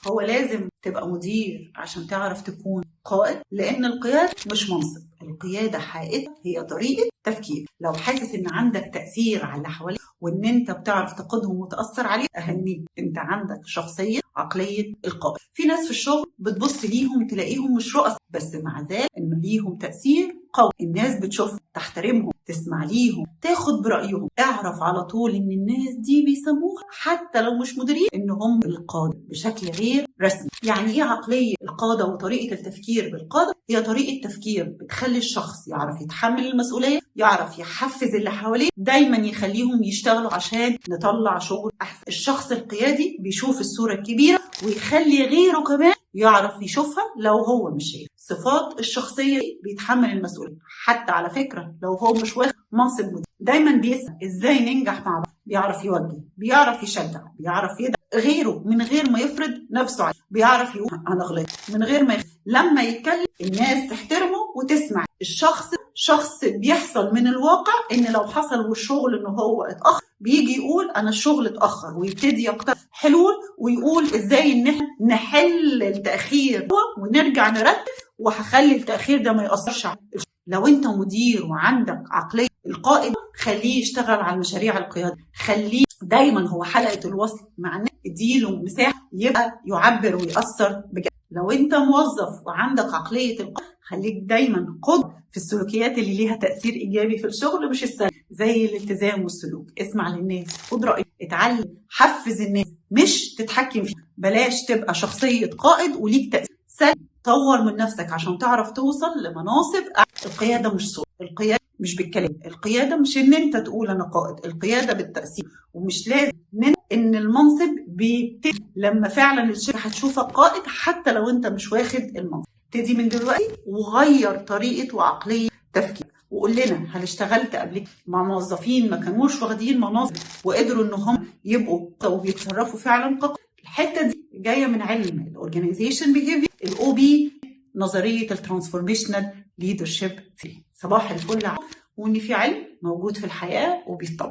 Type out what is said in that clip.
هو لازم تبقى مدير عشان تعرف تكون قائد، لأن القيادة مش منصب، القيادة حقيقتها هي طريقة تفكير. لو حاسس إن عندك تأثير على اللي حواليك وإن أنت بتعرف تقودهم وتأثر عليهم، أهنيك، أنت عندك شخصية عقلية القائد. في ناس في الشغل بتبص ليهم تلاقيهم مش رؤساء، بس مع ذلك إن ليهم تأثير قوي، الناس بتشوف، تحترمهم، تسمع ليهم، تاخد برأيهم. اعرف على طول إن الناس دي بيسموها حتى لو مش مديرين إن هم القادة بشكل غير رسمي. يعني إيه عقلية القادة وطريقة التفكير بالقادة؟ هي طريقة تفكير بتخلي الشخص يعرف يتحمل المسؤولية، يعرف يحفز اللي حواليه، دايما يخليهم يشتغلوا عشان نطلع شغل أحسن. الشخص القيادي بيشوف الصورة الكبيرة ويخلي غيره كمان يعرف يشوفها لو هو مش شايف. صفات الشخصية بيتحمل المسؤولية، حتى على فكرة لو هو مش واخد منصب مدير، دايما بيسأل ازاي ننجح مع بعض، بيعرف يوجه، بيعرف يشجع، بيعرف يدعم غيره من غير ما يفرض نفسه عليه، بيعرف يقول انا غلطت من غير ما لما يتكلم الناس تحترمه وتسمع. الشخص شخص بيحصل من الواقع ان لو حصل والشغل ان هو اتأخر بيجي يقول انا الشغل اتأخر، ويبتدي يقترح حلول ويقول ازاي ان احنا نحل التأخير ونرجع نرتب وهخلي التأخير ده ما يأثرش على الشغل. لو انت مدير وعندك عقلية القائد، خليه يشتغل على المشاريع القيادة، خليه دايما هو حلقة الوصل مع الناس، اديله مساحة يبقى يعبر ويأثر بجد. لو انت موظف وعندك عقلية القائد، خليك دايما قدوة في السلوكيات اللي ليها تأثير إيجابي في الشغل مش السلبي، زي الالتزام والسلوك. اسمع للناس، خد رأيك، اتعلم، حفز الناس مش تتحكم فيه. بلاش تبقى شخصية قائد وليك تأثير سلبي. طور من نفسك عشان تعرف توصل لمناصب. القيادة مش صوت، القيادة مش بالكلام، القيادة مش ان انت تقول انا قائد، القيادة بالتأثير. ومش لازم ان المنصب بيبتدي لما فعلا الشركة هتشوفك قائد حتى لو انت مش واخد المنصب. ابتدي من دلوقتي وغير طريقة وعقلية تفكير. وقول لنا هل اشتغلت قبل مع موظفين ما كانوش واخدين مناصب وقدروا ان هم يبقوا وبيتصرفوا فعلا كقائد؟ الحتة دي جاية من علم الاورجانيزيشن بيهيفير، الاو بي، نظرية الترانسفورميشنال ليدرشيب. صباح الفل، وان في علم موجود في الحياة وبيتطبق.